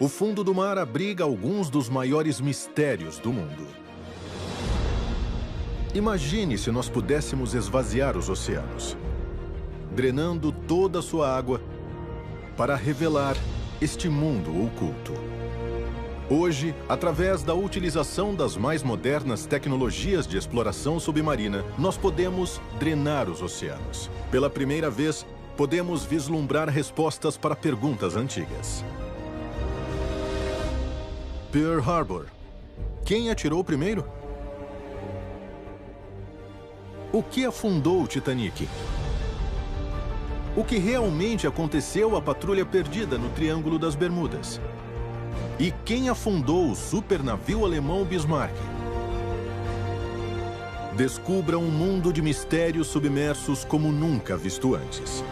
O fundo do mar abriga alguns dos maiores mistérios do mundo. Imagine se nós pudéssemos esvaziar os oceanos, drenando toda a sua água para revelar este mundo oculto. Hoje, através da utilização das mais modernas tecnologias de exploração submarina, nós podemos drenar os oceanos. Pela primeira vez, podemos vislumbrar respostas para perguntas antigas. Pearl Harbor. Quem atirou primeiro? O que afundou o Titanic? O que realmente aconteceu à patrulha perdida no Triângulo das Bermudas? E quem afundou o supernavio alemão Bismarck? Descubra um mundo de mistérios submersos como nunca visto antes.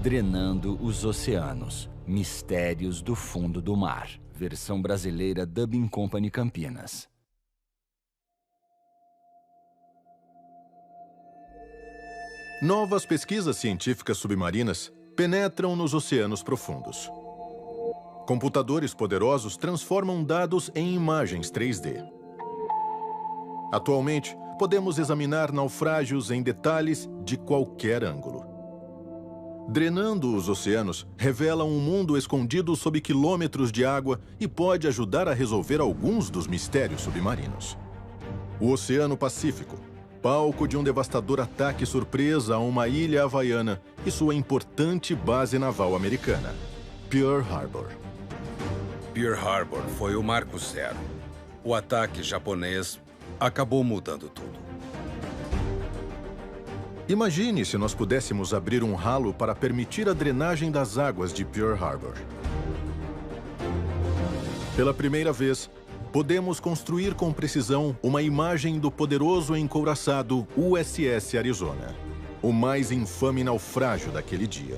Drenando os oceanos. Mistérios do fundo do mar. Versão brasileira Dubbing Company Campinas. Novas pesquisas científicas submarinas penetram nos oceanos profundos. Computadores poderosos transformam dados em imagens 3D. Atualmente, podemos examinar naufrágios em detalhes de qualquer ângulo. Drenando os oceanos revela um mundo escondido sob quilômetros de água e pode ajudar a resolver alguns dos mistérios submarinos. O Oceano Pacífico, palco de um devastador ataque surpresa a uma ilha havaiana e sua importante base naval americana, Pearl Harbor. Pearl Harbor foi o marco zero. O ataque japonês acabou mudando tudo. Imagine se nós pudéssemos abrir um ralo para permitir a drenagem das águas de Pearl Harbor. Pela primeira vez, podemos construir com precisão uma imagem do poderoso encouraçado USS Arizona, o mais infame naufrágio daquele dia.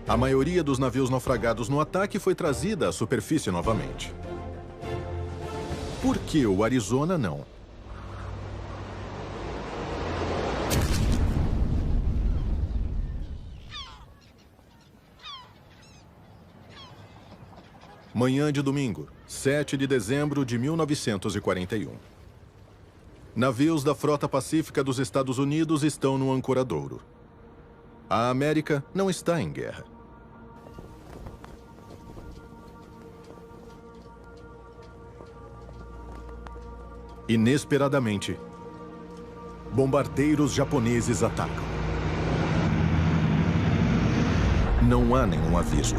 A maioria dos navios naufragados no ataque foi trazida à superfície novamente. Por que o Arizona não? Manhã de domingo, 7 de dezembro de 1941. Navios da Frota Pacífica dos Estados Unidos estão no ancoradouro. A América não está em guerra. Inesperadamente, bombardeiros japoneses atacam. Não há nenhum aviso.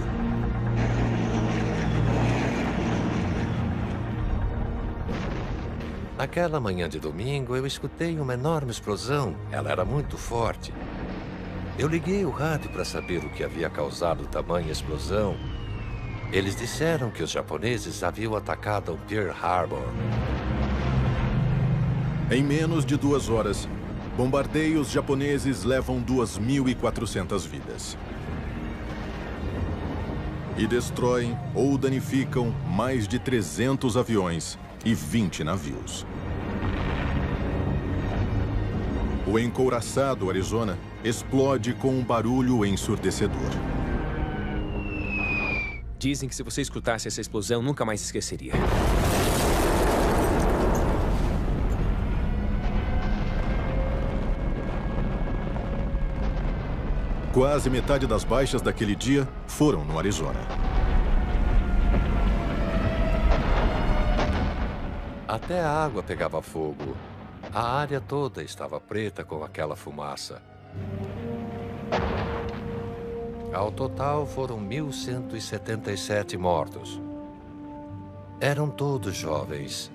Naquela manhã de domingo, eu escutei uma enorme explosão. Ela era muito forte. Eu liguei o rádio para saber o que havia causado tamanha explosão. Eles disseram que os japoneses haviam atacado Pearl Harbor. Em menos de 2 horas, bombardeios japoneses levam 2.400 vidas. E destroem ou danificam mais de 300 aviões e 20 navios. O encouraçado Arizona explode com um barulho ensurdecedor. Dizem que se você escutasse essa explosão, nunca mais esqueceria. Quase metade das baixas daquele dia foram no Arizona. Até a água pegava fogo. A área toda estava preta com aquela fumaça. Ao total, foram 1.177 mortos. Eram todos jovens.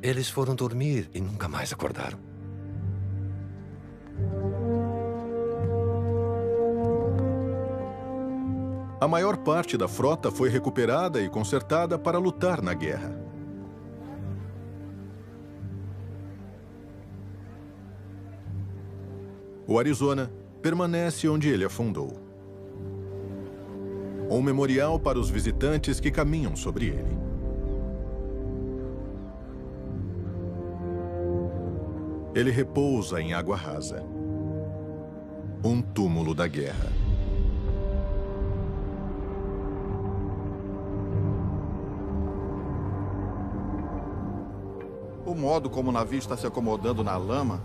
Eles foram dormir e nunca mais acordaram. A maior parte da frota foi recuperada e consertada para lutar na guerra. O Arizona permanece onde ele afundou. Um memorial para os visitantes que caminham sobre ele. Ele repousa em água rasa. Um túmulo da guerra. modo como o navio está se acomodando na lama,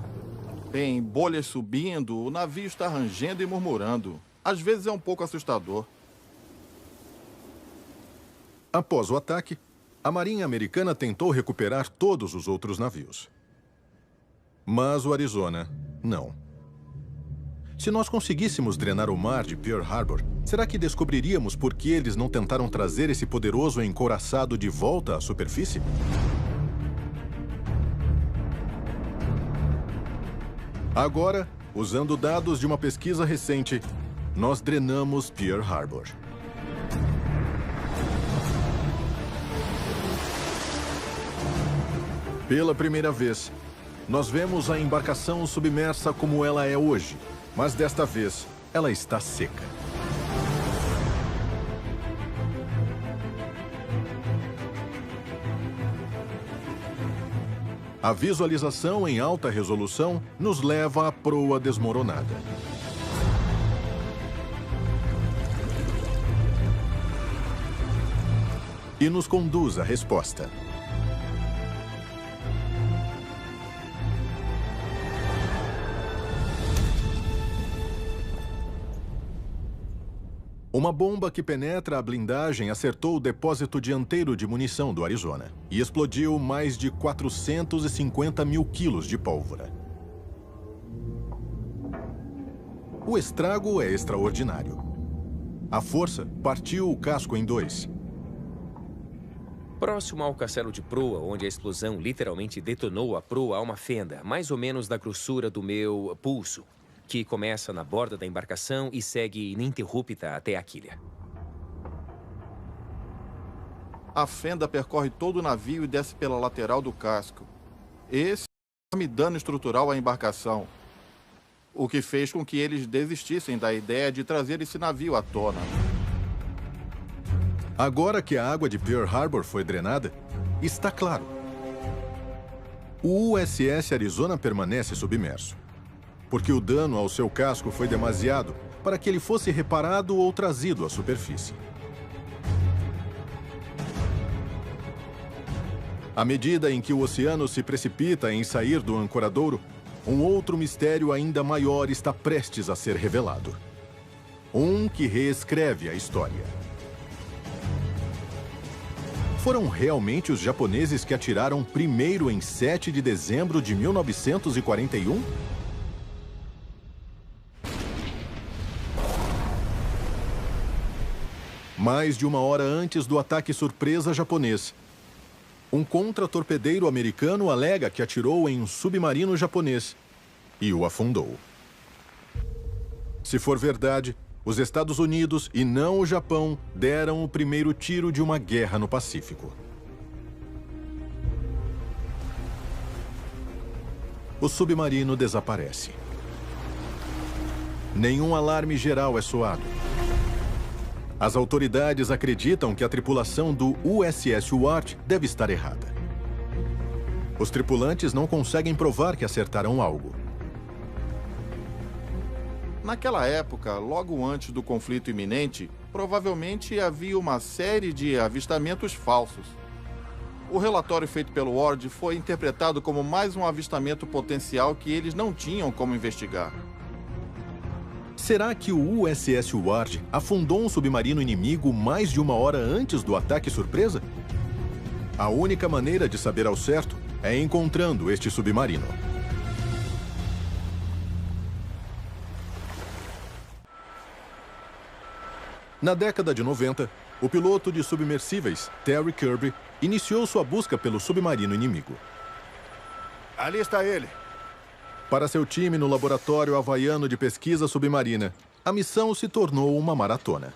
tem bolhas subindo, o navio está rangendo e murmurando. Às vezes é um pouco assustador. Após o ataque, a Marinha Americana tentou recuperar todos os outros navios. Mas o Arizona, não. Se nós conseguíssemos drenar o mar de Pearl Harbor, será que descobriríamos por que eles não tentaram trazer esse poderoso encouraçado de volta à superfície? Agora, usando dados de uma pesquisa recente, nós drenamos Pearl Harbor. Pela primeira vez, nós vemos a embarcação submersa como ela é hoje, mas desta vez ela está seca. A visualização em alta resolução nos leva à proa desmoronada. E nos conduz à resposta. Uma bomba que penetra a blindagem acertou o depósito dianteiro de munição do Arizona e explodiu mais de 450 mil quilos de pólvora. O estrago é extraordinário. A força partiu o casco em dois. Próximo ao castelo de proa, onde a explosão literalmente detonou a proa, há uma fenda, mais ou menos da grossura do meu pulso, que começa na borda da embarcação e segue ininterrupta até a quilha. A fenda percorre todo o navio e desce pela lateral do casco. Esse é um enorme dano estrutural à embarcação, o que fez com que eles desistissem da ideia de trazer esse navio à tona. Agora que a água de Pearl Harbor foi drenada, está claro. O USS Arizona permanece submerso, porque o dano ao seu casco foi demasiado para que ele fosse reparado ou trazido à superfície. À medida em que o oceano se precipita em sair do ancoradouro, um outro mistério ainda maior está prestes a ser revelado. Um que reescreve a história. Foram realmente os japoneses que atiraram primeiro em 7 de dezembro de 1941? Mais de uma hora antes do ataque surpresa japonês, um contra-torpedeiro americano alega que atirou em um submarino japonês e o afundou. Se for verdade, os Estados Unidos e não o Japão deram o primeiro tiro de uma guerra no Pacífico. O submarino desaparece. Nenhum alarme geral é soado. As autoridades acreditam que a tripulação do USS Ward deve estar errada. Os tripulantes não conseguem provar que acertaram algo. Naquela época, logo antes do conflito iminente, provavelmente havia uma série de avistamentos falsos. O relatório feito pelo Ward foi interpretado como mais um avistamento potencial que eles não tinham como investigar. Será que o USS Ward afundou um submarino inimigo mais de uma hora antes do ataque surpresa? A única maneira de saber ao certo é encontrando este submarino. Na década de 90, o piloto de submersíveis, Terry Kirby, iniciou sua busca pelo submarino inimigo. Ali está ele. Para seu time no Laboratório Havaiano de Pesquisa Submarina, a missão se tornou uma maratona.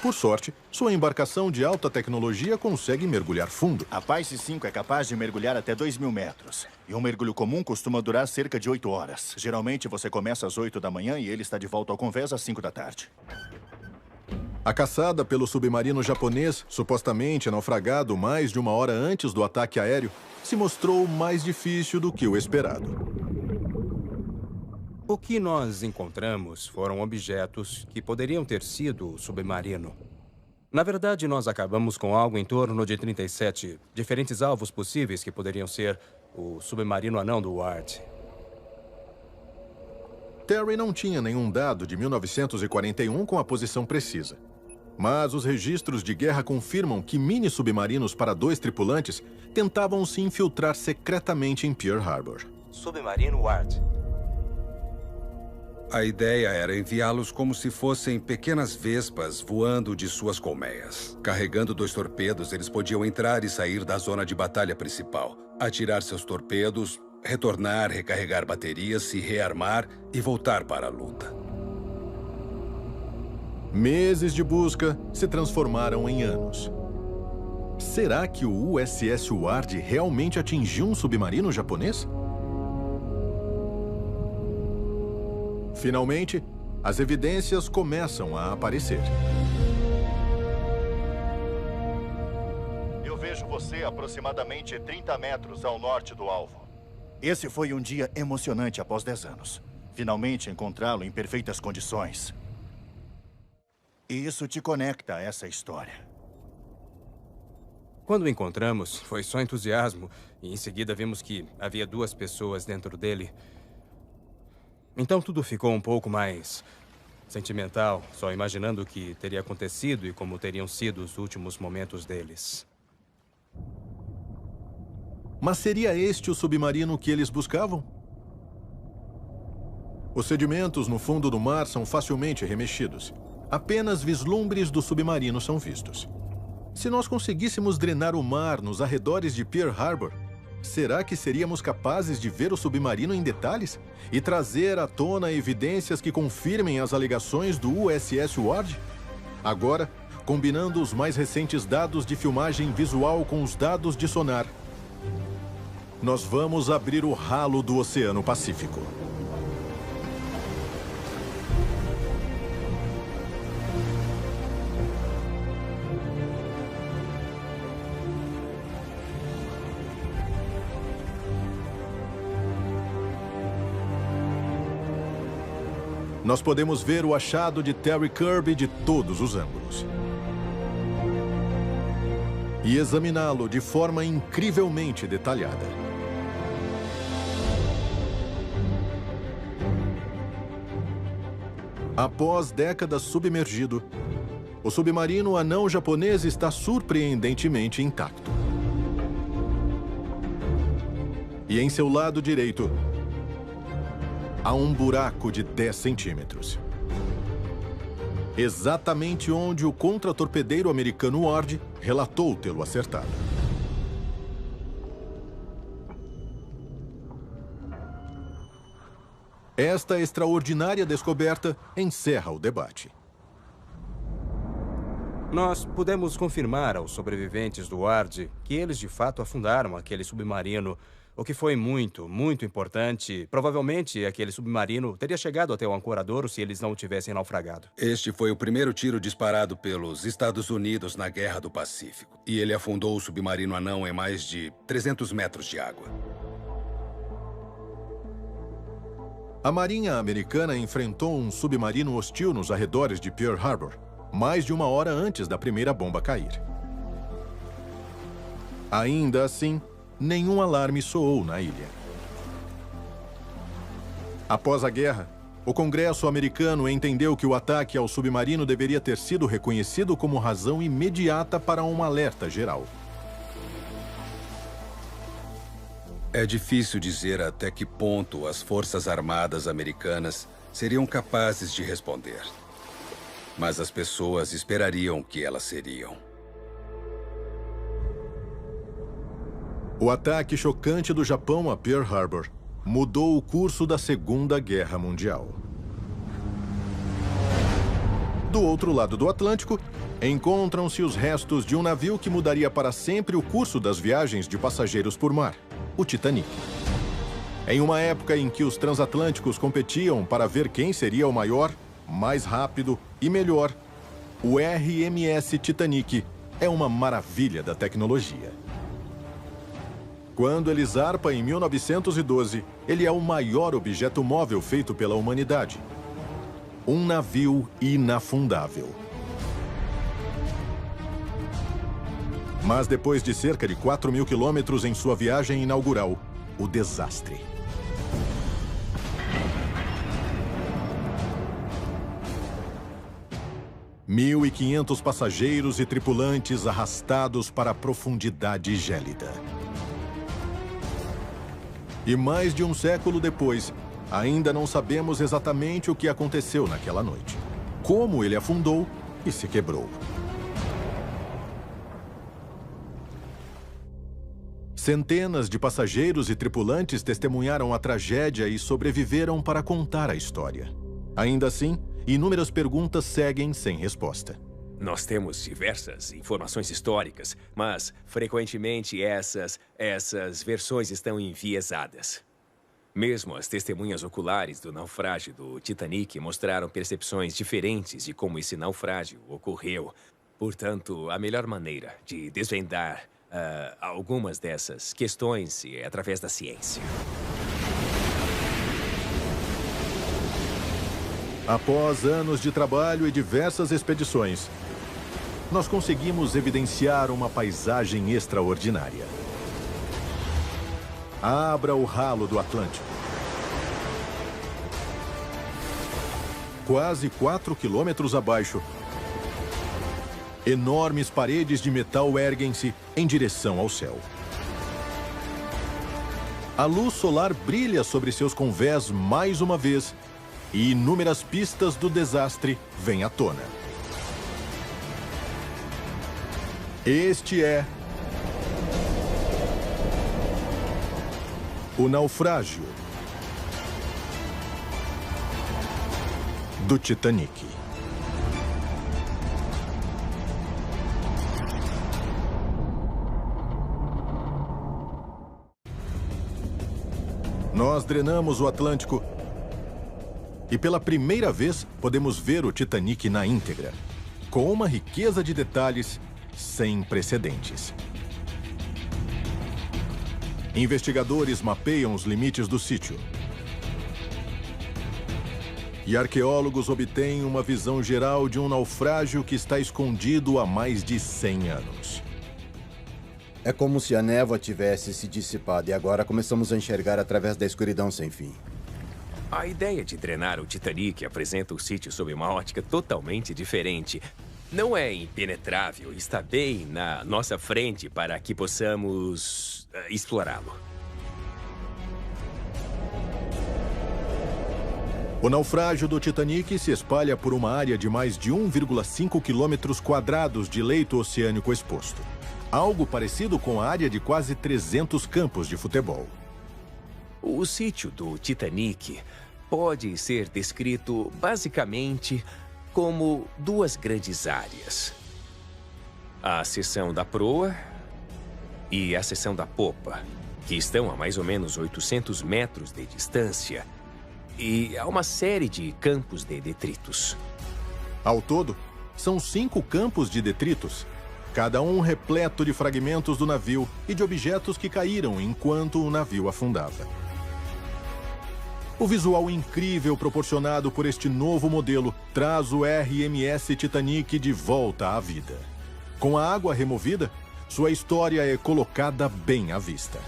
Por sorte, sua embarcação de alta tecnologia consegue mergulhar fundo. A Paice 5 é capaz de mergulhar até 2.000 metros. E um mergulho comum costuma durar cerca de 8 horas. Geralmente você começa às 8 da manhã e ele está de volta ao convés às 5 da tarde. A caçada pelo submarino japonês, supostamente naufragado mais de uma hora antes do ataque aéreo, se mostrou mais difícil do que o esperado. O que nós encontramos foram objetos que poderiam ter sido o submarino. Na verdade, nós acabamos com algo em torno de 37 diferentes alvos possíveis que poderiam ser o submarino anão do Ward. Terry não tinha nenhum dado de 1941 com a posição precisa. Mas os registros de guerra confirmam que mini-submarinos para 2 tripulantes tentavam se infiltrar secretamente em Pearl Harbor. Submarino Ward. A ideia era enviá-los como se fossem pequenas vespas voando de suas colmeias. Carregando 2 torpedos, eles podiam entrar e sair da zona de batalha principal, atirar seus torpedos, retornar, recarregar baterias, se rearmar e voltar para a luta. Meses de busca se transformaram em anos. Será que o USS Ward realmente atingiu um submarino japonês? Finalmente, as evidências começam a aparecer. Eu vejo você aproximadamente 30 metros ao norte do alvo. Esse foi um dia emocionante após 10 anos. Finalmente encontrá-lo em perfeitas condições. E isso te conecta a essa história. Quando o encontramos, foi só entusiasmo. E em seguida vimos que havia 2 pessoas dentro dele. Então tudo ficou um pouco mais sentimental, só imaginando o que teria acontecido e como teriam sido os últimos momentos deles. Mas seria este o submarino que eles buscavam? Os sedimentos no fundo do mar são facilmente remexidos. Apenas vislumbres do submarino são vistos. Se nós conseguíssemos drenar o mar nos arredores de Pearl Harbor, será que seríamos capazes de ver o submarino em detalhes e trazer à tona evidências que confirmem as alegações do USS Ward? Agora, combinando os mais recentes dados de filmagem visual com os dados de sonar, nós vamos abrir o ralo do Oceano Pacífico. Nós podemos ver o achado de Terry Kirby de todos os ângulos. E examiná-lo de forma incrivelmente detalhada. Após décadas submergido, o submarino anão japonês está surpreendentemente intacto. E em seu lado direito, há um buraco de 10 centímetros. Exatamente onde o contratorpedeiro americano Ward relatou tê-lo acertado. Esta extraordinária descoberta encerra o debate. Nós pudemos confirmar aos sobreviventes do Ward que eles de fato afundaram aquele submarino, o que foi muito, muito importante. Provavelmente aquele submarino teria chegado até o ancoradouro se eles não o tivessem naufragado. Este foi o primeiro tiro disparado pelos Estados Unidos na Guerra do Pacífico. E ele afundou o submarino anão em mais de 300 metros de água. A Marinha Americana enfrentou um submarino hostil nos arredores de Pearl Harbor, mais de 1 hora antes da primeira bomba cair. Ainda assim, nenhum alarme soou na ilha. Após a guerra, o Congresso americano entendeu que o ataque ao submarino deveria ter sido reconhecido como razão imediata para um alerta geral. É difícil dizer até que ponto as Forças Armadas americanas seriam capazes de responder. Mas as pessoas esperariam que elas seriam. O ataque chocante do Japão a Pearl Harbor mudou o curso da Segunda Guerra Mundial. Do outro lado do Atlântico, encontram-se os restos de um navio que mudaria para sempre o curso das viagens de passageiros por mar, o Titanic. Em uma época em que os transatlânticos competiam para ver quem seria o maior, mais rápido e melhor, o RMS Titanic é uma maravilha da tecnologia. Quando ele zarpa em 1912, ele é o maior objeto móvel feito pela humanidade. Um navio inafundável. Mas depois de cerca de 4.000 quilômetros em sua viagem inaugural, o desastre. Mil e 500 passageiros e tripulantes arrastados para a profundidade gélida. E mais de um século depois, ainda não sabemos exatamente o que aconteceu naquela noite. Como ele afundou e se quebrou. Centenas de passageiros e tripulantes testemunharam a tragédia e sobreviveram para contar a história. Ainda assim, inúmeras perguntas seguem sem resposta. Nós temos diversas informações históricas, mas frequentemente essas versões estão enviesadas. Mesmo as testemunhas oculares do naufrágio do Titanic mostraram percepções diferentes de como esse naufrágio ocorreu. Portanto, a melhor maneira de desvendar algumas dessas questões é através da ciência. Após anos de trabalho e diversas expedições, nós conseguimos evidenciar uma paisagem extraordinária. Abra o ralo do Atlântico. Quase 4 quilômetros abaixo, enormes paredes de metal erguem-se em direção ao céu. A luz solar brilha sobre seus convés mais uma vez e inúmeras pistas do desastre vêm à tona. Este é o naufrágio do Titanic. Nós drenamos o Atlântico e pela primeira vez podemos ver o Titanic na íntegra, com uma riqueza de detalhes sem precedentes. Investigadores mapeiam os limites do sítio. E arqueólogos obtêm uma visão geral de um naufrágio que está escondido há mais de 100 anos. É como se a névoa tivesse se dissipado e agora começamos a enxergar através da escuridão sem fim. A ideia de drenar o Titanic apresenta o sítio sob uma ótica totalmente diferente. Não é impenetrável, está bem na nossa frente para que possamos explorá-lo. O naufrágio do Titanic se espalha por uma área de mais de 1,5 quilômetros quadrados de leito oceânico exposto. Algo parecido com a área de quase 300 campos de futebol. O sítio do Titanic pode ser descrito basicamente como duas grandes áreas. A seção da proa e a seção da popa, que estão a mais ou menos 800 metros de distância. E há uma série de campos de detritos. Ao todo, são 5 campos de detritos, cada um repleto de fragmentos do navio e de objetos que caíram enquanto o navio afundava. O visual incrível proporcionado por este novo modelo traz o RMS Titanic de volta à vida. Com a água removida, sua história é colocada bem à vista.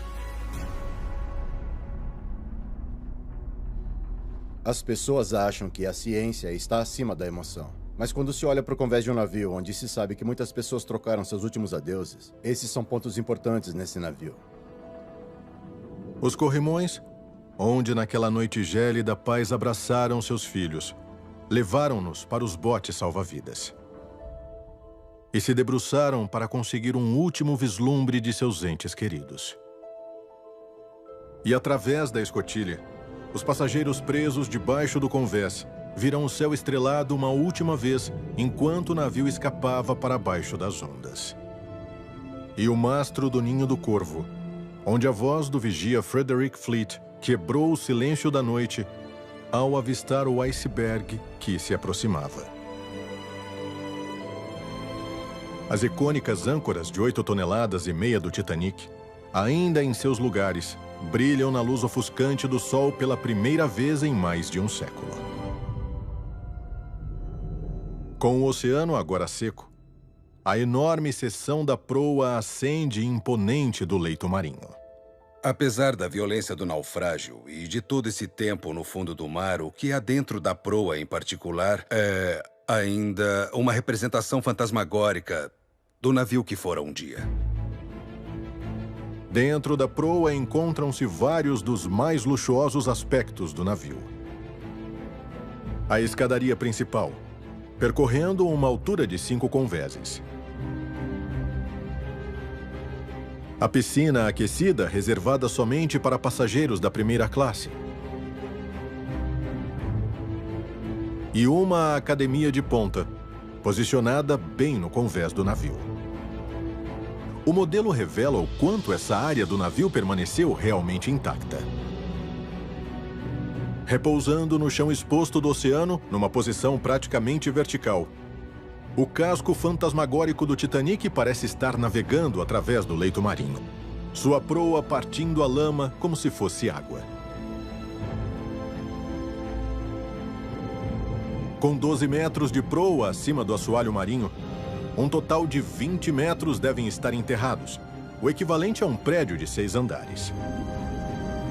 As pessoas acham que a ciência está acima da emoção. Mas quando se olha para o convés de um navio, onde se sabe que muitas pessoas trocaram seus últimos adeuses, esses são pontos importantes nesse navio. Os corrimões, onde naquela noite gélida pais abraçaram seus filhos, levaram-nos para os botes salva-vidas. E se debruçaram para conseguir um último vislumbre de seus entes queridos. E através da escotilha, os passageiros presos debaixo do convés viram o céu estrelado uma última vez enquanto o navio escapava para baixo das ondas. E o mastro do Ninho do Corvo, onde a voz do vigia Frederick Fleet quebrou o silêncio da noite ao avistar o iceberg que se aproximava. As icônicas âncoras de 8,5 toneladas do Titanic, ainda em seus lugares, brilham na luz ofuscante do sol pela primeira vez em mais de um século. Com o oceano agora seco, a enorme seção da proa ascende imponente do leito marinho. Apesar da violência do naufrágio e de todo esse tempo no fundo do mar, o que há dentro da proa em particular é ainda uma representação fantasmagórica do navio que fora um dia. Dentro da proa encontram-se vários dos mais luxuosos aspectos do navio. A escadaria principal, percorrendo uma altura de 5 convéses. A piscina aquecida reservada somente para passageiros da primeira classe. E uma academia de ponta, posicionada bem no convés do navio. O modelo revela o quanto essa área do navio permaneceu realmente intacta. Repousando no chão exposto do oceano, numa posição praticamente vertical, o casco fantasmagórico do Titanic parece estar navegando através do leito marinho, sua proa partindo a lama como se fosse água. Com 12 metros de proa acima do assoalho marinho, um total de 20 metros devem estar enterrados, o equivalente a um prédio de 6 andares.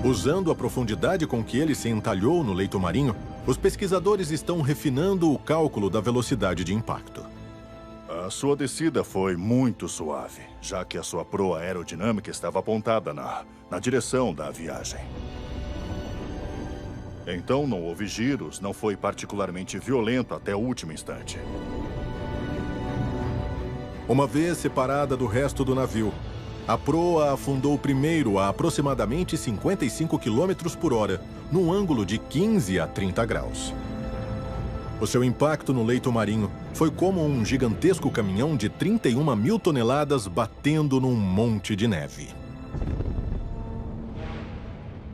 Usando a profundidade com que ele se entalhou no leito marinho, os pesquisadores estão refinando o cálculo da velocidade de impacto. A sua descida foi muito suave, já que a sua proa aerodinâmica estava apontada na direção da viagem. Então não houve giros, não foi particularmente violento até o último instante. Uma vez separada do resto do navio, a proa afundou primeiro a aproximadamente 55 km por hora, num ângulo de 15 a 30 graus. O seu impacto no leito marinho foi como um gigantesco caminhão de 31 mil toneladas batendo num monte de neve.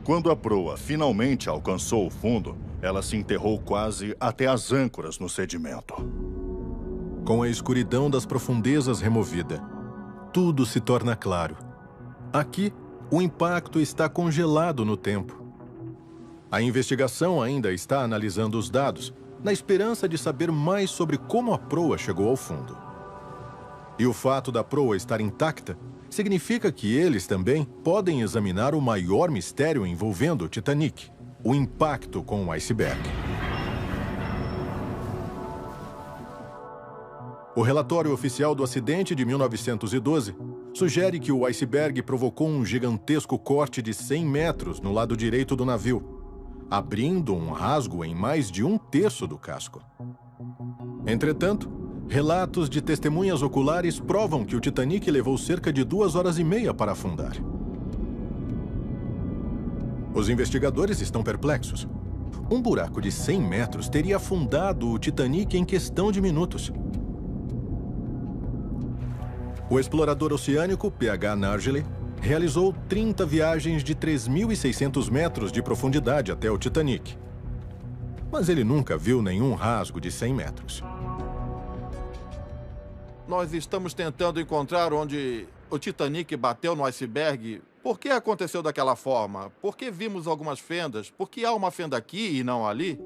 Quando a proa finalmente alcançou o fundo, ela se enterrou quase até as âncoras no sedimento. Com a escuridão das profundezas removida, tudo se torna claro. Aqui, o impacto está congelado no tempo. A investigação ainda está analisando os dados, na esperança de saber mais sobre como a proa chegou ao fundo. E o fato da proa estar intacta significa que eles também podem examinar o maior mistério envolvendo o Titanic, o impacto com o iceberg. O relatório oficial do acidente de 1912 sugere que o iceberg provocou um gigantesco corte de 100 metros no lado direito do navio, abrindo um rasgo em mais de 1/3 do casco. Entretanto, relatos de testemunhas oculares provam que o Titanic levou cerca de 2 horas e meia para afundar. Os investigadores estão perplexos. Um buraco de 100 metros teria afundado o Titanic em questão de minutos. O explorador oceânico P.H. Nargiley realizou 30 viagens de 3.600 metros de profundidade até o Titanic. Mas ele nunca viu nenhum rasgo de 100 metros. Nós estamos tentando encontrar onde o Titanic bateu no iceberg. Por que aconteceu daquela forma? Por que vimos algumas fendas? Por que há uma fenda aqui e não ali?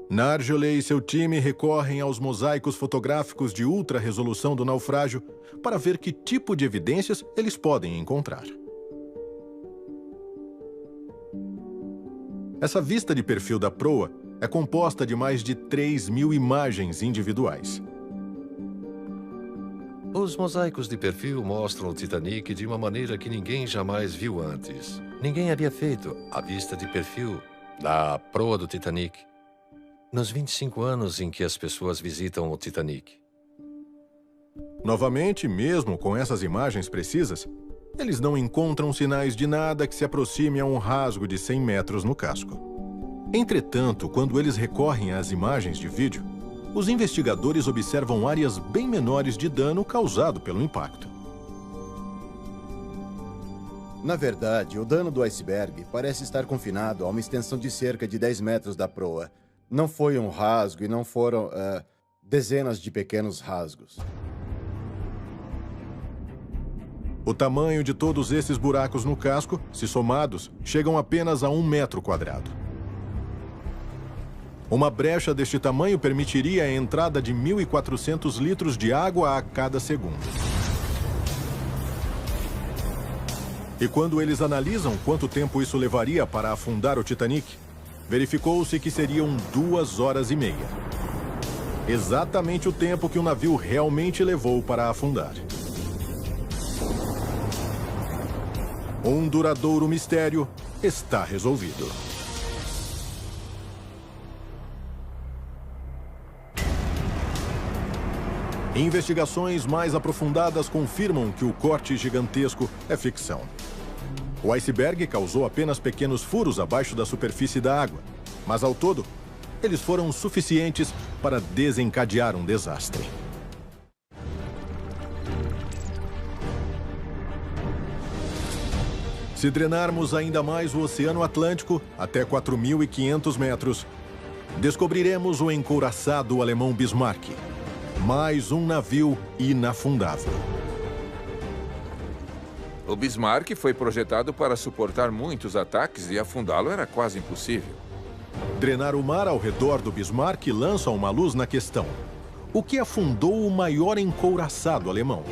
Nargiley e seu time recorrem aos mosaicos fotográficos de ultra resolução do naufrágio para ver que tipo de evidências eles podem encontrar. Essa vista de perfil da proa é composta de mais de 3.000 imagens individuais. Os mosaicos de perfil mostram o Titanic de uma maneira que ninguém jamais viu antes. Ninguém havia feito a vista de perfil da proa do Titanic nos 25 anos em que as pessoas visitam o Titanic. Novamente, mesmo com essas imagens precisas, eles não encontram sinais de nada que se aproxime a um rasgo de 100 metros no casco. Entretanto, quando eles recorrem às imagens de vídeo, os investigadores observam áreas bem menores de dano causado pelo impacto. Na verdade, o dano do iceberg parece estar confinado a uma extensão de cerca de 10 metros da proa. Não foi um rasgo e não foram dezenas de pequenos rasgos. O tamanho de todos esses buracos no casco, se somados, chegam apenas a 1 metro quadrado. Uma brecha deste tamanho permitiria a entrada de 1.400 litros de água a cada segundo. E quando eles analisam quanto tempo isso levaria para afundar o Titanic, verificou-se que seriam 2 horas e meia. Exatamente o tempo que o navio realmente levou para afundar. Um duradouro mistério está resolvido. Investigações mais aprofundadas confirmam que o corte gigantesco é ficção. O iceberg causou apenas pequenos furos abaixo da superfície da água, mas ao todo, eles foram suficientes para desencadear um desastre. Se drenarmos ainda mais o Oceano Atlântico até 4.500 metros, descobriremos o encouraçado alemão Bismarck. Mais um navio inafundável. O Bismarck foi projetado para suportar muitos ataques e afundá-lo era quase impossível. Drenar o mar ao redor do Bismarck lança uma luz na questão. O que afundou o maior encouraçado alemão?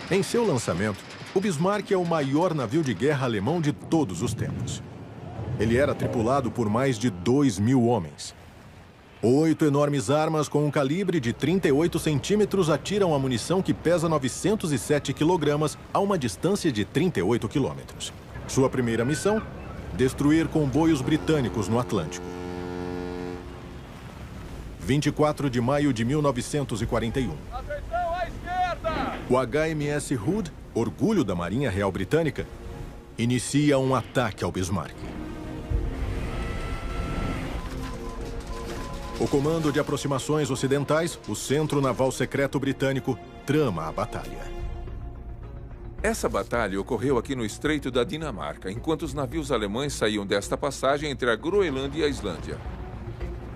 Em seu lançamento, o Bismarck é o maior navio de guerra alemão de todos os tempos. Ele era tripulado por mais de 2.000 homens. 8 enormes armas com um calibre de 38 centímetros atiram a munição que pesa 907 quilogramas a uma distância de 38 quilômetros. Sua primeira missão? Destruir comboios britânicos no Atlântico. 24 de maio de 1941. Atenção à esquerda! O HMS Hood, orgulho da Marinha Real Britânica, inicia um ataque ao Bismarck. O Comando de Aproximações Ocidentais, o Centro Naval Secreto Britânico, trama a batalha. Essa batalha ocorreu aqui no Estreito da Dinamarca, enquanto os navios alemães saíam desta passagem entre a Groenlândia e a Islândia.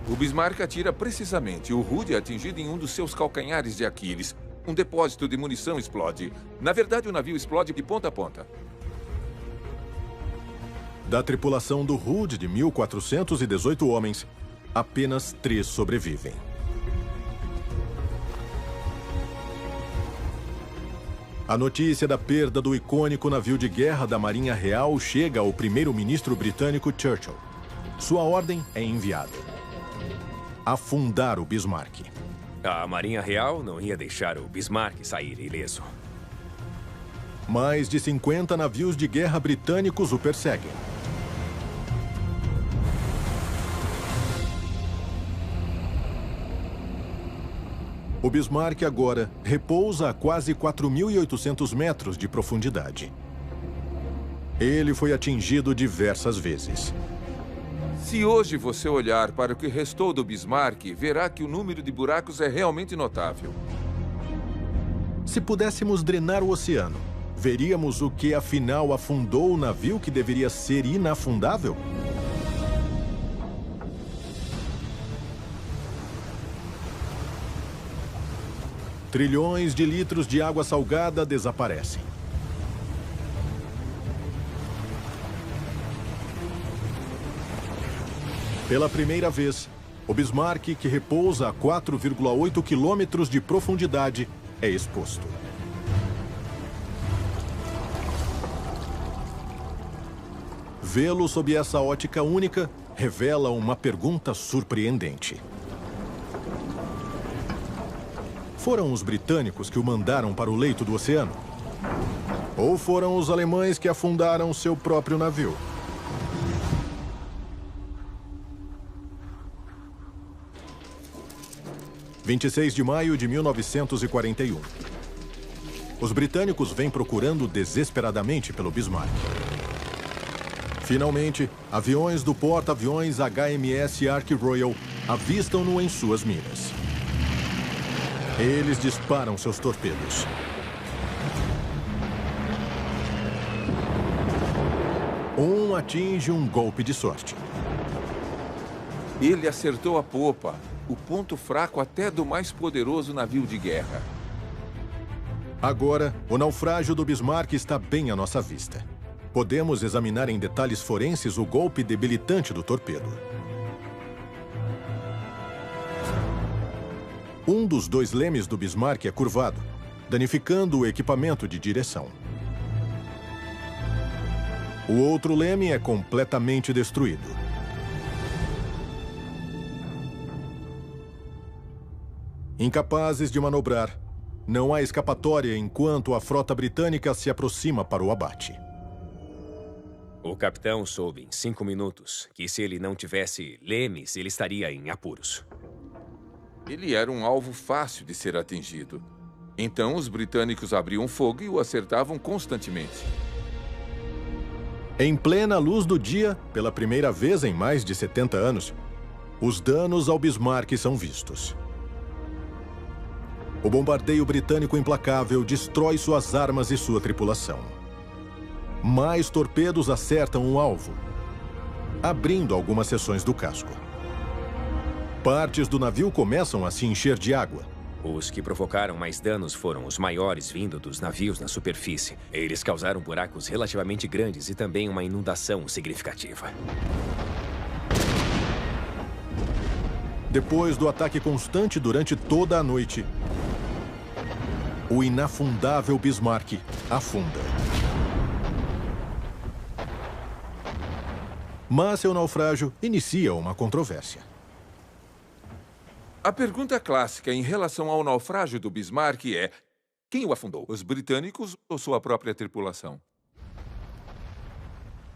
O Bismarck atira precisamente. O Hood é atingido em um dos seus calcanhares de Aquiles. Um depósito de munição explode. Na verdade, o navio explode de ponta a ponta. Da tripulação do Hood, de 1.418 homens, apenas 3 sobrevivem. A notícia da perda do icônico navio de guerra da Marinha Real chega ao primeiro-ministro britânico Churchill. Sua ordem é enviada: afundar o Bismarck. A Marinha Real não ia deixar o Bismarck sair ileso. Mais de 50 navios de guerra britânicos o perseguem. O Bismarck agora repousa a quase 4.800 metros de profundidade. Ele foi atingido diversas vezes. Se hoje você olhar para o que restou do Bismarck, verá que o número de buracos é realmente notável. Se pudéssemos drenar o oceano, veríamos o que afinal afundou o navio que deveria ser inafundável? Trilhões de litros de água salgada desaparecem. Pela primeira vez, o Bismarck, que repousa a 4,8 quilômetros de profundidade, é exposto. Vê-lo sob essa ótica única revela uma pergunta surpreendente. Foram os britânicos que o mandaram para o leito do oceano? Ou foram os alemães que afundaram seu próprio navio? – 26 de maio de 1941. Os britânicos vêm procurando desesperadamente pelo Bismarck. Finalmente, aviões do porta-aviões HMS Ark Royal avistam-no em suas miras. Eles disparam seus torpedos. Um atinge um golpe de sorte. Ele acertou a popa, o ponto fraco até do mais poderoso navio de guerra. Agora, o naufrágio do Bismarck está bem à nossa vista. Podemos examinar em detalhes forenses o golpe debilitante do torpedo. Um dos dois lemes do Bismarck é curvado, danificando o equipamento de direção. O outro leme é completamente destruído. Incapazes de manobrar, não há escapatória enquanto a frota britânica se aproxima para o abate. O capitão soube em 5 minutos que se ele não tivesse lemes, ele estaria em apuros. Ele era um alvo fácil de ser atingido. Então os britânicos abriam fogo e o acertavam constantemente. Em plena luz do dia, pela primeira vez em mais de 70 anos, os danos ao Bismarck são vistos. O bombardeio britânico implacável destrói suas armas e sua tripulação. Mais torpedos acertam o alvo, abrindo algumas seções do casco. Partes do navio começam a se encher de água. Os que provocaram mais danos foram os maiores vindo dos navios na superfície. Eles causaram buracos relativamente grandes e também uma inundação significativa. Depois do ataque constante durante toda a noite, o inafundável Bismarck afunda. Mas seu naufrágio inicia uma controvérsia. A pergunta clássica em relação ao naufrágio do Bismarck é: quem o afundou? Os britânicos ou sua própria tripulação?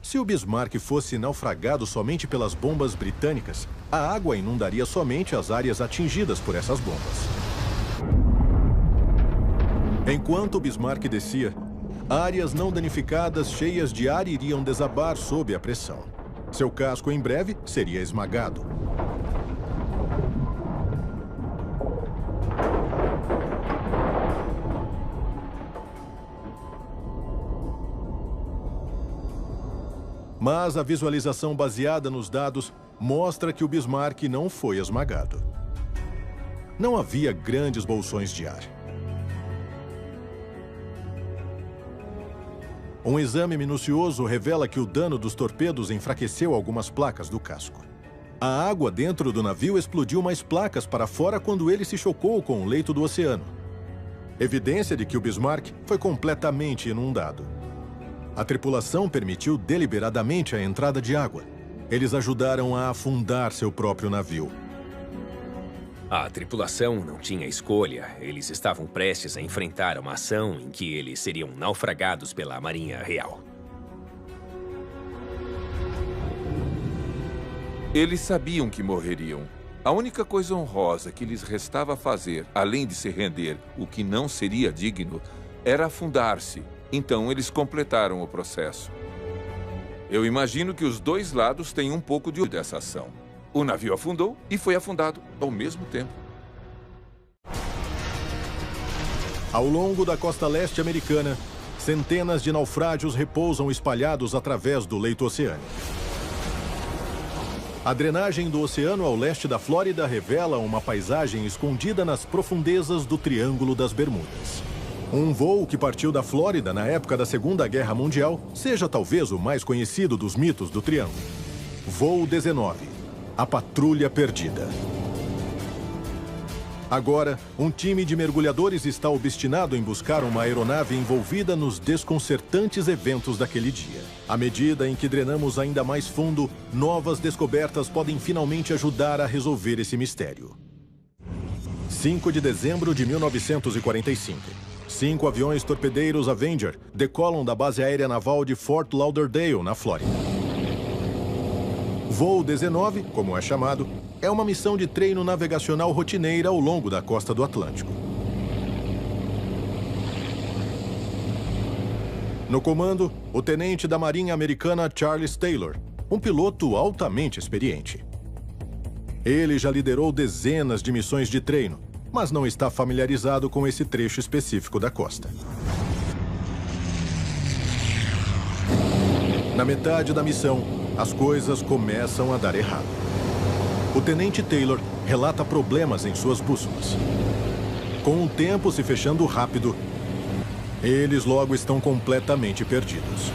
Se o Bismarck fosse naufragado somente pelas bombas britânicas, a água inundaria somente as áreas atingidas por essas bombas. Enquanto o Bismarck descia, áreas não danificadas cheias de ar iriam desabar sob a pressão. Seu casco, em breve, seria esmagado. Mas a visualização baseada nos dados mostra que o Bismarck não foi esmagado. Não havia grandes bolsões de ar. Um exame minucioso revela que o dano dos torpedos enfraqueceu algumas placas do casco. A água dentro do navio explodiu mais placas para fora quando ele se chocou com o leito do oceano. Evidência de que o Bismarck foi completamente inundado. A tripulação permitiu deliberadamente a entrada de água. Eles ajudaram a afundar seu próprio navio. A tripulação não tinha escolha. Eles estavam prestes a enfrentar uma ação em que eles seriam naufragados pela Marinha Real. Eles sabiam que morreriam. A única coisa honrosa que lhes restava fazer, além de se render, o que não seria digno, era afundar-se. Então eles completaram o processo. Eu imagino que os dois lados têm um pouco de dessa ação. O navio afundou e foi afundado ao mesmo tempo. Ao longo da costa leste americana, centenas de naufrágios repousam espalhados através do leito oceânico. A drenagem do oceano ao leste da Flórida revela uma paisagem escondida nas profundezas do Triângulo das Bermudas. Um voo que partiu da Flórida na época da Segunda Guerra Mundial seja talvez o mais conhecido dos mitos do Triângulo. Voo 19, a Patrulha Perdida. Agora, um time de mergulhadores está obstinado em buscar uma aeronave envolvida nos desconcertantes eventos daquele dia. À medida em que drenamos ainda mais fundo, novas descobertas podem finalmente ajudar a resolver esse mistério. 5 de dezembro de 1945. 5 aviões torpedeiros Avenger decolam da base aérea naval de Fort Lauderdale, na Flórida. Voo 19, como é chamado, é uma missão de treino navegacional rotineira ao longo da costa do Atlântico. No comando, o tenente da Marinha Americana Charles Taylor, um piloto altamente experiente. Ele já liderou dezenas de missões de treino, mas não está familiarizado com esse trecho específico da costa. Na metade da missão, as coisas começam a dar errado. O tenente Taylor relata problemas em suas bússolas. Com o tempo se fechando rápido, Eles logo estão completamente perdidos.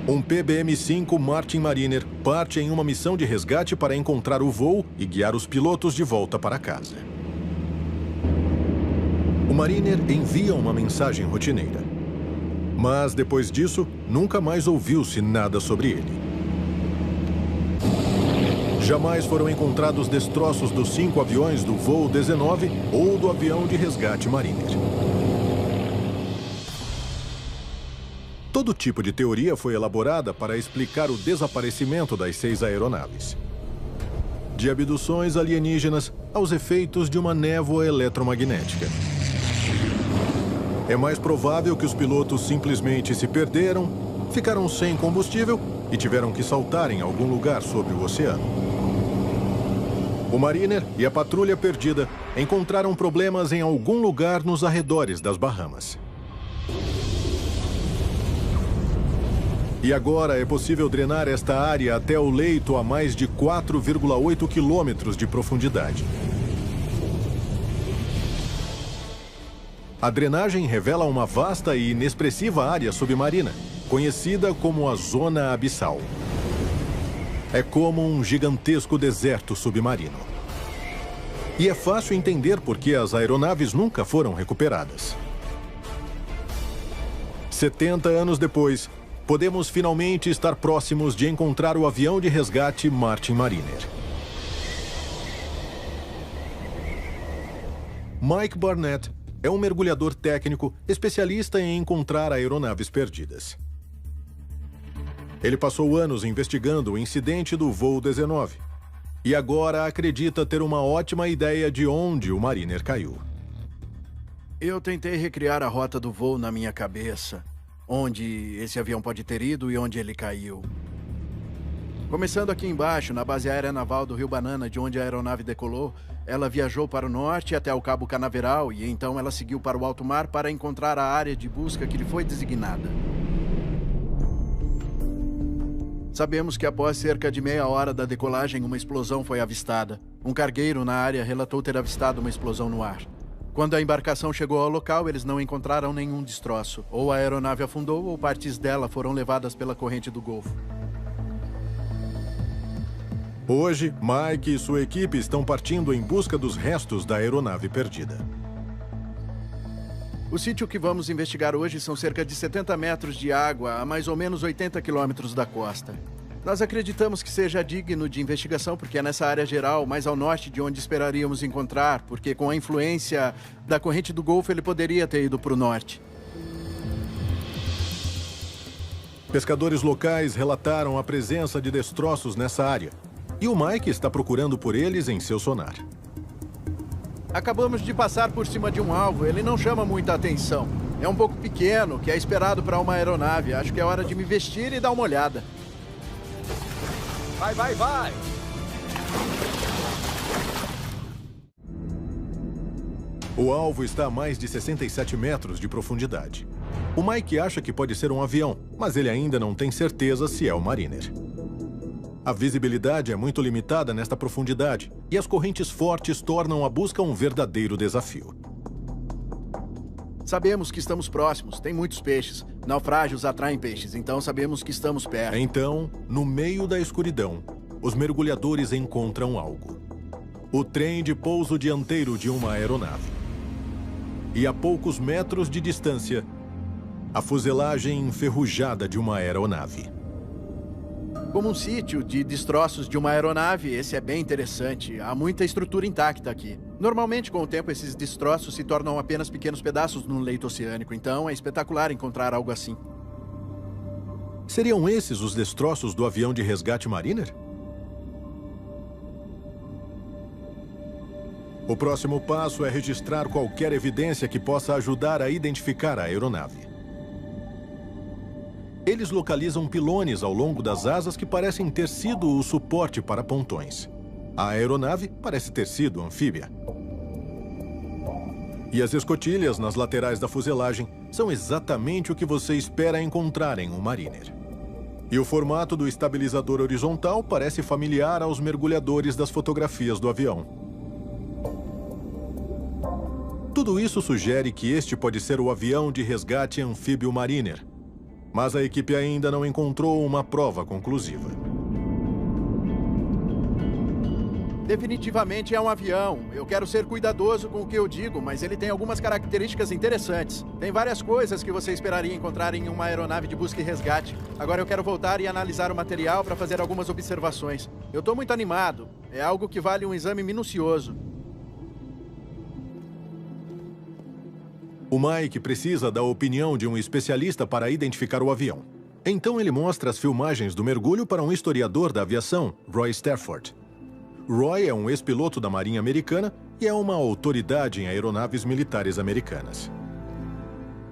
Um PBM-5 Martin Mariner parte em uma missão de resgate para encontrar o voo e guiar os pilotos de volta para casa. O Mariner envia uma mensagem rotineira. Mas, depois disso, nunca mais ouviu-se nada sobre ele. Jamais foram encontrados destroços dos 5 aviões do voo 19 ou do avião de resgate Mariner. Todo tipo de teoria foi elaborada para explicar o desaparecimento das 6 aeronaves. De abduções alienígenas aos efeitos de uma névoa eletromagnética. É mais provável que os pilotos simplesmente se perderam, ficaram sem combustível e tiveram que saltar em algum lugar sobre o oceano. O Mariner e a patrulha perdida encontraram problemas em algum lugar nos arredores das Bahamas. E agora é possível drenar esta área até o leito a mais de 4,8 quilômetros de profundidade. A drenagem revela uma vasta e inexpressiva área submarina, conhecida como a Zona Abissal. É como um gigantesco deserto submarino. E é fácil entender por que as aeronaves nunca foram recuperadas. 70 anos depois, podemos finalmente estar próximos de encontrar o avião de resgate Martin Mariner. Mike Barnett é um mergulhador técnico especialista em encontrar aeronaves perdidas. Ele passou anos investigando o incidente do voo 19 e agora acredita ter uma ótima ideia de onde o Mariner caiu. Eu tentei recriar a rota do voo na minha cabeça, onde esse avião pode ter ido e onde ele caiu. Começando aqui embaixo, na base aérea naval do Rio Banana, de onde a aeronave decolou, ela viajou para o norte até o Cabo Canaveral e então ela seguiu para o alto mar para encontrar a área de busca que lhe foi designada. Sabemos que após cerca de meia hora da decolagem, uma explosão foi avistada. Um cargueiro na área relatou ter avistado uma explosão no ar. Quando a embarcação chegou ao local, eles não encontraram nenhum destroço. Ou a aeronave afundou ou partes dela foram levadas pela corrente do Golfo. Hoje, Mike e sua equipe estão partindo em busca dos restos da aeronave perdida. O sítio que vamos investigar hoje são cerca de 70 metros de água a mais ou menos 80 quilômetros da costa. Nós acreditamos que seja digno de investigação porque é nessa área geral, mais ao norte de onde esperaríamos encontrar, porque com a influência da corrente do Golfo ele poderia ter ido para o norte. Pescadores locais relataram a presença de destroços nessa área e o Mike está procurando por eles em seu sonar. Acabamos de passar por cima de um alvo, ele não chama muita atenção. É um pouco pequeno, que é esperado para uma aeronave. Acho que é hora de me vestir e dar uma olhada. Vai, vai, vai! O alvo está a mais de 67 metros de profundidade. O Mike acha que pode ser um avião, mas ele ainda não tem certeza se é o Mariner. A visibilidade é muito limitada nesta profundidade e as correntes fortes tornam a busca um verdadeiro desafio. Sabemos que estamos próximos, tem muitos peixes. Naufrágios atraem peixes, então sabemos que estamos perto. Então, no meio da escuridão, os mergulhadores encontram algo. O trem de pouso dianteiro de uma aeronave. E a poucos metros de distância, a fuselagem enferrujada de uma aeronave. Como um sítio de destroços de uma aeronave, esse é bem interessante. Há muita estrutura intacta aqui. Normalmente, com o tempo, esses destroços se tornam apenas pequenos pedaços no leito oceânico, então é espetacular encontrar algo assim. Seriam esses os destroços do avião de resgate Mariner? O próximo passo é registrar qualquer evidência que possa ajudar a identificar a aeronave. Eles localizam pilones ao longo das asas que parecem ter sido o suporte para pontões. A aeronave parece ter sido anfíbia. E as escotilhas nas laterais da fuselagem são exatamente o que você espera encontrar em um Mariner. E o formato do estabilizador horizontal parece familiar aos mergulhadores das fotografias do avião. Tudo isso sugere que este pode ser o avião de resgate anfíbio Mariner. Mas a equipe ainda não encontrou uma prova conclusiva. Definitivamente é um avião. Eu quero ser cuidadoso com o que eu digo, mas ele tem algumas características interessantes. Tem várias coisas que você esperaria encontrar em uma aeronave de busca e resgate. Agora eu quero voltar e analisar o material para fazer algumas observações. Eu estou muito animado. É algo que vale um exame minucioso. O Mike precisa da opinião de um especialista para identificar o avião. Então ele mostra as filmagens do mergulho para um historiador da aviação, Roy Stafford. Roy é um ex-piloto da Marinha Americana e é uma autoridade em aeronaves militares americanas.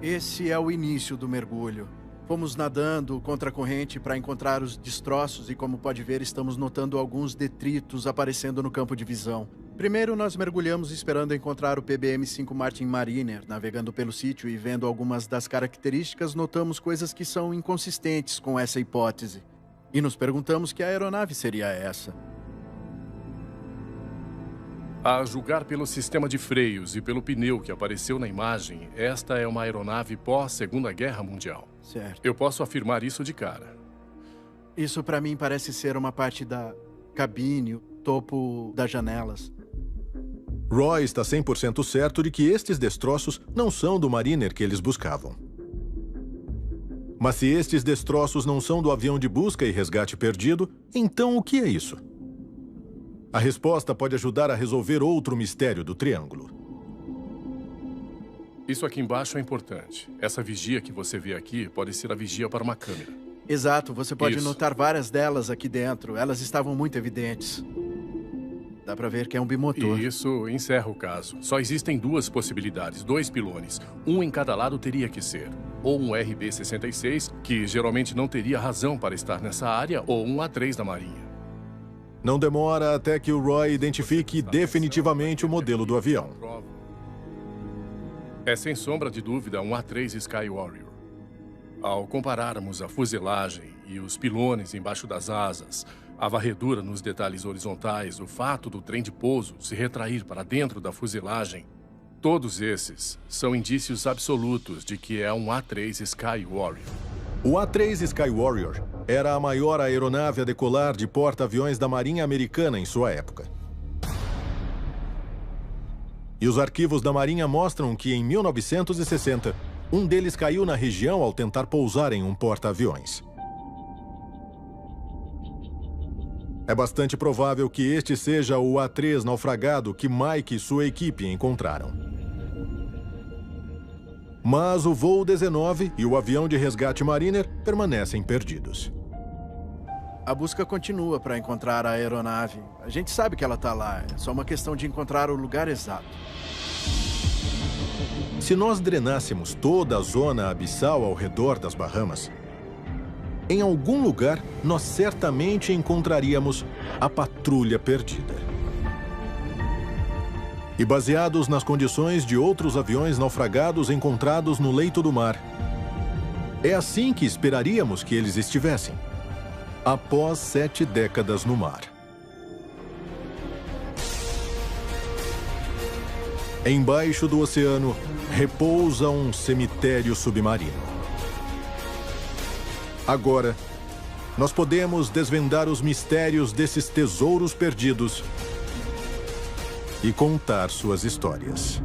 Esse é o início do mergulho. Fomos nadando contra a corrente para encontrar os destroços e, como pode ver, estamos notando alguns detritos aparecendo no campo de visão. Primeiro, nós mergulhamos esperando encontrar o PBM-5 Martin Mariner. Navegando pelo sítio e vendo algumas das características, notamos coisas que são inconsistentes com essa hipótese. E nos perguntamos que aeronave seria essa. A julgar pelo sistema de freios e pelo pneu que apareceu na imagem, esta é uma aeronave pós-Segunda Guerra Mundial. Certo. Eu posso afirmar isso de cara. Isso para mim parece ser uma parte da cabine, o topo das janelas. Roy está 100% certo de que estes destroços não são do Mariner que eles buscavam. Mas se estes destroços não são do avião de busca e resgate perdido, então o que é isso? A resposta pode ajudar a resolver outro mistério do triângulo. Isso aqui embaixo é importante. Essa vigia que você vê aqui pode ser a vigia para uma câmera. Exato, você pode notar várias delas aqui dentro. Elas estavam muito evidentes. Dá pra ver que é um bimotor. E isso encerra o caso. Só existem duas possibilidades, 2 pilones. Um em cada lado teria que ser. Ou um RB-66, que geralmente não teria razão para estar nessa área, ou um A3 da Marinha. Não demora até que o Roy identifique definitivamente o modelo do avião. É sem sombra de dúvida um A3 Sky Warrior. Ao compararmos a fuselagem e os pilones embaixo das asas, a varredura nos detalhes horizontais, o fato do trem de pouso se retrair para dentro da fuselagem, todos esses são indícios absolutos de que é um A3 Sky Warrior. O A3 Sky Warrior era a maior aeronave a decolar de porta-aviões da Marinha Americana em sua época. E os arquivos da Marinha mostram que, em 1960, um deles caiu na região ao tentar pousar em um porta-aviões. É bastante provável que este seja o A3 naufragado que Mike e sua equipe encontraram. Mas o voo 19 e o avião de resgate Mariner permanecem perdidos. A busca continua para encontrar a aeronave. A gente sabe que ela está lá, é só uma questão de encontrar o lugar exato. Se nós drenássemos toda a zona abissal ao redor das Bahamas, em algum lugar nós certamente encontraríamos a patrulha perdida. E baseados nas condições de outros aviões naufragados encontrados no leito do mar, é assim que esperaríamos que eles estivessem, após 7 décadas no mar. Embaixo do oceano, repousa um cemitério submarino. Agora, nós podemos desvendar os mistérios desses tesouros perdidos e contar suas histórias.